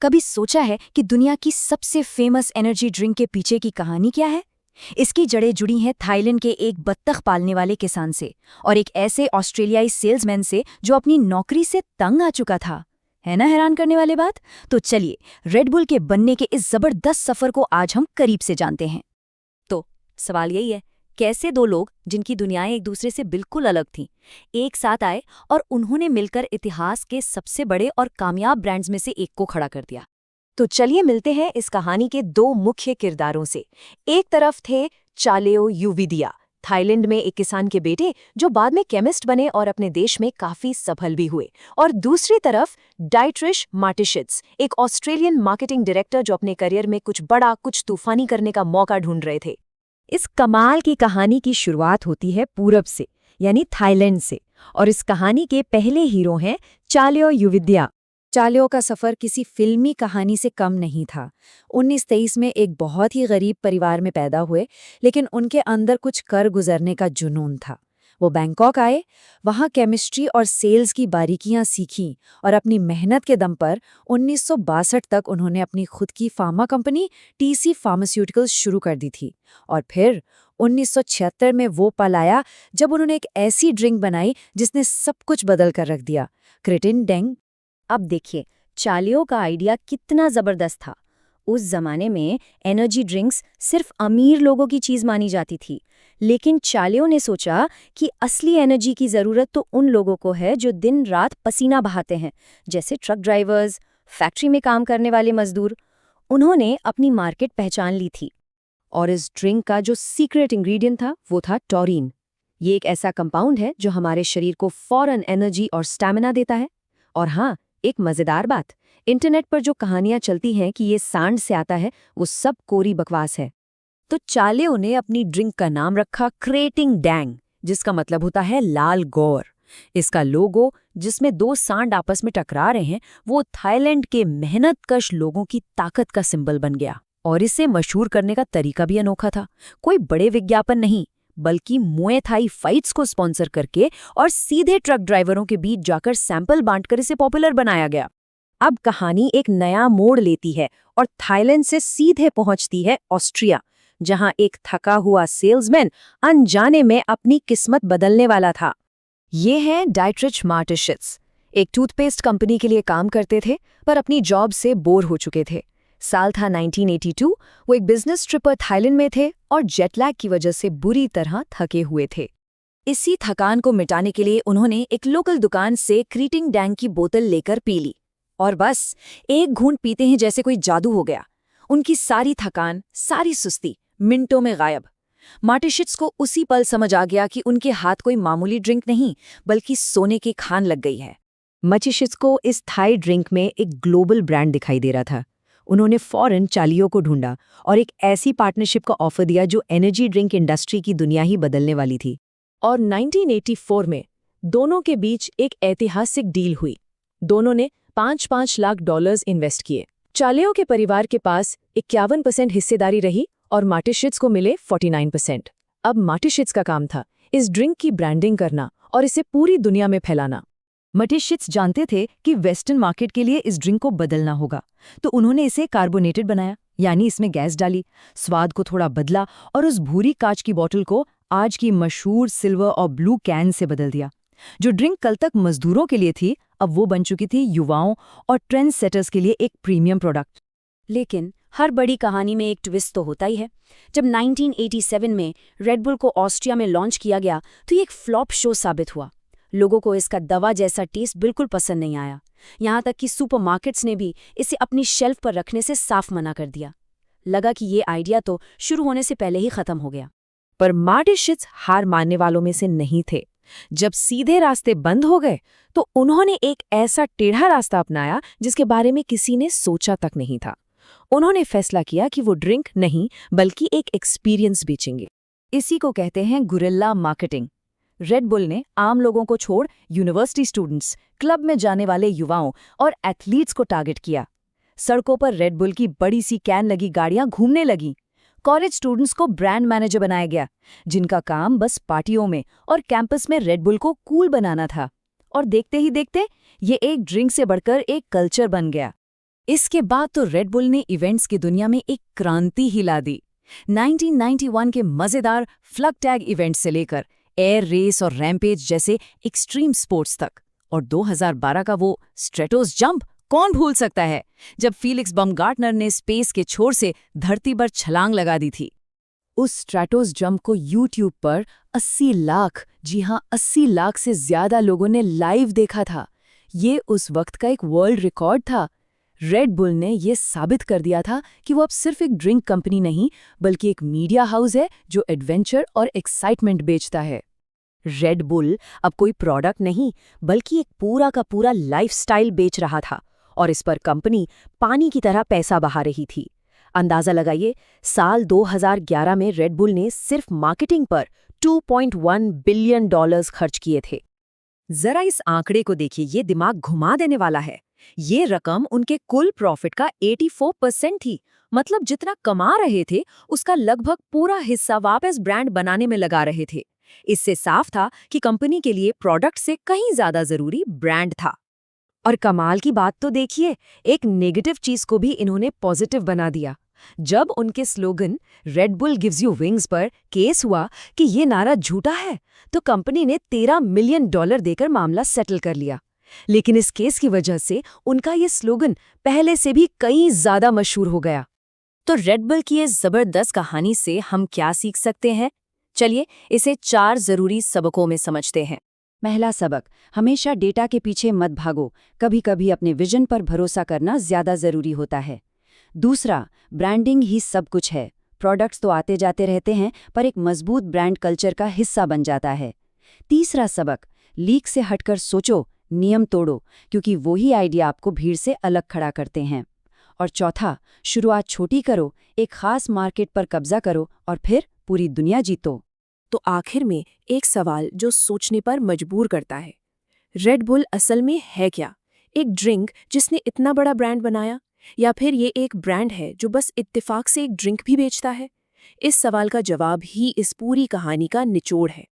कभी सोचा है कि दुनिया की सबसे फेमस एनर्जी ड्रिंक के पीछे की कहानी क्या है? इसकी जड़ें जुड़ी हैं थाईलैंड के एक बत्तख पालने वाले किसान से और एक ऐसे ऑस्ट्रेलियाई सेल्समैन से जो अपनी नौकरी से तंग आ चुका था। है ना हैरान करने वाली बात? तो चलिए रेड बुल के बनने के इस जबरदस्त सफर को आज हम करीब से जानते हैं। तो सवाल यही है, कैसे दो लोग जिनकी दुनियाएं एक दूसरे से बिल्कुल अलग थीं, एक साथ आए और उन्होंने मिलकर इतिहास के सबसे बड़े और कामयाब ब्रांड्स में से एक को खड़ा कर दिया। तो चलिए मिलते हैं इस कहानी के दो मुख्य किरदारों से। एक तरफ थे चालेओ युविदिया, थाईलैंड में एक किसान के बेटे जो बाद में केमिस्ट बने और अपने देश में काफी सफल भी हुए, और दूसरी तरफ डाइट्रिश मार्टिशिट्स, एक ऑस्ट्रेलियन मार्केटिंग डायरेक्टर जो अपने करियर में कुछ बड़ा, कुछ तूफानी करने का मौका ढूंढ रहे थे। इस कमाल की कहानी की शुरुआत होती है पूरब से, यानी थाईलैंड से, और इस कहानी के पहले हीरो हैं चालेओ युविदिया। चालेओ का सफर किसी फिल्मी कहानी से कम नहीं था। 1923 में एक बहुत ही गरीब परिवार में पैदा हुए, लेकिन उनके अंदर कुछ कर गुजरने का जुनून था। वो बैंकॉक आए, वहाँ केमिस्ट्री और सेल्स की बारीकियां सीखीं और अपनी मेहनत के दम पर 1962 तक उन्होंने अपनी खुद की फार्मा कंपनी टीसी फार्मास्यूटिकल्स शुरू कर दी थी। और फिर 1976 में वो पल आया जब उन्होंने एक ऐसी ड्रिंक बनाई जिसने सब कुछ बदल कर रख दिया, क्रिटिन डेंग। अब देखिए चालेओ का आइडिया कितना जबरदस्त था। उस जमाने में एनर्जी ड्रिंक्स सिर्फ अमीर लोगों की चीज मानी जाती थी, लेकिन चालेओ ने सोचा कि असली एनर्जी की जरूरत तो उन लोगों को है जो दिन रात पसीना बहाते हैं, जैसे ट्रक ड्राइवर्स, फैक्ट्री में काम करने वाले मजदूर। उन्होंने अपनी मार्केट पहचान ली थी। और इस ड्रिंक का जो सीक्रेट इंग्रेडिएंट था वो था टॉरिन। ये एक ऐसा कंपाउंड है जो हमारे शरीर को फौरन एनर्जी और स्टैमिना देता है। और हाँ, एक मजेदार बात, इंटरनेट पर जो कहानियां चलती हैं कि ये सांड से आता है, वो सब कोरी बकवास है। तो चालेओ ने अपनी ड्रिंक का नाम रखा क्रेटिंग डैंग, जिसका मतलब होता है लाल गौर। इसका लोगो, जिसमें दो सांड आपस में टकरा रहे हैं, वो थाईलैंड के मेहनतकश लोगों की ताकत का सिंबल बन गया। और इसे मशहूर करने का तरीका भी अनोखा था। कोई बड़े विज्ञापन नहीं, बल्कि मुए थाई फाइट्स को स्पॉन्सर करके और सीधे ट्रक ड्राइवरों के बीच जाकर सैंपल बांटकर इसे पॉपुलर बनाया गया। अब कहानी एक नया मोड़ लेती है और थाईलैंड से सीधे पहुंचती है ऑस्ट्रिया, जहां एक थका हुआ सेल्समैन अनजाने में अपनी किस्मत बदलने वाला था। ये हैं डाइट्रिच मार्टिशिट्स। एक टूथपेस्ट कंपनी के लिए काम करते थे, पर अपनी जॉब से बोर हो चुके थे। साल था 1982। वो एक बिजनेस ट्रिप पर थाईलैंड में थे और जेटलैग की वजह से बुरी तरह थके हुए थे। इसी थकान को मिटाने के लिए उन्होंने एक लोकल दुकान से क्रीटिंग डैंग की बोतल लेकर पी ली, और बस एक घूंट पीते ही जैसे कोई जादू हो गया। उनकी सारी थकान, सारी सुस्ती मिनटों में गायब। मार्टिशिट्स को उसी पल समझ आ गया कि उनके हाथ कोई मामूली ड्रिंक नहीं, बल्कि सोने की खान लग गई है। मार्टिशिट्स को इस थाई ड्रिंक में एक ग्लोबल ब्रांड दिखाई दे रहा था। उन्होंने फौरन चालियों को ढूंढा और एक ऐसी पार्टनरशिप का ऑफर दिया जो एनर्जी ड्रिंक इंडस्ट्री की दुनिया ही बदलने वाली थी। और 1984 में दोनों के बीच एक ऐतिहासिक डील हुई। दोनों ने $5-5 लाख इन्वेस्ट किए। चालेओ के परिवार के पास 51% हिस्सेदारी रही और मार्टिशिट्स को मिले 49%। अब मार्टिशिट्स का काम था इस ड्रिंक की ब्रांडिंग करना और इसे पूरी दुनिया में फैलाना। मार्टिशिट्स जानते थे कि वेस्टर्न मार्केट के लिए इस ड्रिंक को बदलना होगा, तो उन्होंने इसे कार्बोनेटेड बनाया, यानी इसमें गैस डाली, स्वाद को थोड़ा बदला और उस भूरी कांच की बोतल को आज की मशहूर सिल्वर और ब्लू कैन से बदल दिया। जो ड्रिंक कल तक मजदूरों के लिए थी, अब वो बन चुकी थी युवाओं और ट्रेंड सेटर्स के लिए एक प्रीमियम प्रोडक्ट। लेकिन हर बड़ी कहानी में एक ट्विस्ट तो होता ही है। जब 1987 में रेड बुल को ऑस्ट्रिया में लॉन्च किया गया तो ये एक फ्लॉप शो साबित हुआ। लोगों को इसका दवा जैसा टेस्ट बिल्कुल पसंद नहीं आया। यहाँ तक कि सुपरमार्केट्स ने भी इसे अपनी शेल्फ पर रखने से साफ मना कर दिया। लगा कि ये आइडिया तो शुरू होने से पहले ही खत्म हो गया। पर मार्टिशिट्स हार मानने वालों में से नहीं थे। जब सीधे रास्ते बंद हो गए तो उन्होंने एक ऐसा टेढ़ा रास्ता अपनाया जिसके बारे में किसी ने सोचा तक नहीं था। उन्होंने फैसला किया कि वो ड्रिंक नहीं बल्कि एक एक्सपीरियंस बेचेंगे। इसी को कहते हैं गुरिल्ला मार्केटिंग। रेड बुल ने आम लोगों को छोड़ यूनिवर्सिटी स्टूडेंट्स, क्लब में जाने वाले युवाओं और एथलीट्स को टारगेट किया। सड़कों पर रेड बुल की बड़ी सी कैन लगी गाड़ियां घूमने लगीं। कॉलेज स्टूडेंट्स को ब्रांड मैनेजर बनाया गया, जिनका काम बस पार्टियों में और कैंपस में रेड बुल को कूल बनाना था। और देखते ही देखते ये एक ड्रिंक से बढ़कर एक कल्चर बन गया। इसके बाद तो रेड बुल ने इवेंट्स की दुनिया में एक क्रांति ही ला दी। 1991 के मजेदार फ्लग टैग इवेंट से लेकर एयर रेस और रैम्पेज जैसे एक्सट्रीम स्पोर्ट्स तक, और 2012 का वो स्ट्रेटोस जंप कौन भूल सकता है, जब फीलिक्स बमगार्टनर ने स्पेस के छोर से धरती पर छलांग लगा दी थी। उस स्ट्रेटोस जंप को यूट्यूब पर 80 लाख, जी हाँ 80 लाख से ज्यादा लोगों ने लाइव देखा था। ये उस वक्त का एक वर्ल्ड रिकॉर्ड था। रेड बुल ने ये साबित कर दिया था कि वो अब सिर्फ एक ड्रिंक कंपनी नहीं, बल्कि एक मीडिया हाउस है जो एडवेंचर और एक्साइटमेंट बेचता है। रेड बुल अब कोई प्रोडक्ट नहीं, बल्कि एक पूरा का पूरा लाइफस्टाइल बेच रहा था, और इस पर कंपनी पानी की तरह पैसा बहा रही थी। अंदाजा लगाइए, साल 2011 में रेड बुल ने सिर्फ मार्केटिंग पर $2.1 बिलियन खर्च किए थे। जरा इस आंकड़े को देखिए, ये दिमाग घुमा देने वाला है। ये रकम उनके कुल प्रॉफिट का 84% थी। मतलब जितना कमा रहे थे उसका लगभग पूरा हिस्सा वापस ब्रांड बनाने में लगा रहे थे। इससे साफ था कि कंपनी के लिए प्रोडक्ट से कहीं ज्यादा जरूरी ब्रांड था। और कमाल की बात तो देखिए, एक नेगेटिव चीज को भी इन्होंने पॉजिटिव बना दिया। जब उनके slogan red bull gives you wings पर केस हुआ कि ये नारा झूठा है, तो कंपनी ने $13 मिलियन देकर मामला सेटल कर लिया। लेकिन इस केस की वजह से उनका ये स्लोगन पहले से भी कहीं ज्यादा मशहूर हो गया। तो रेड बुल की इस जबरदस्त कहानी से हम क्या सीख सकते हैं? चलिए इसे 4 जरूरी सबकों में समझते हैं। पहला सबक, हमेशा डेटा के पीछे मत भागो, कभी-कभी अपने विजन पर भरोसा करना ज्यादा जरूरी होता है। दूसरा, ब्रांडिंग ही सब कुछ है। प्रोडक्ट्स तो आते जाते रहते हैं, पर एक मजबूत ब्रांड कल्चर का हिस्सा बन जाता है। तीसरा सबक, लीक से हटकर सोचो, नियम तोड़ो, क्योंकि वही आइडिया आपको भीड़ से अलग खड़ा करते हैं। और चौथा, शुरुआत छोटी करो, एक खास मार्केट पर कब्जा करो और फिर पूरी दुनिया जीतो। तो आखिर में एक सवाल जो सोचने पर मजबूर करता है, रेड बुल असल में है क्या? एक ड्रिंक जिसने इतना बड़ा ब्रांड बनाया, या फिर ये एक ब्रांड है जो बस इत्तेफाक से एक ड्रिंक भी बेचता है? इस सवाल का जवाब ही इस पूरी कहानी का निचोड़ है।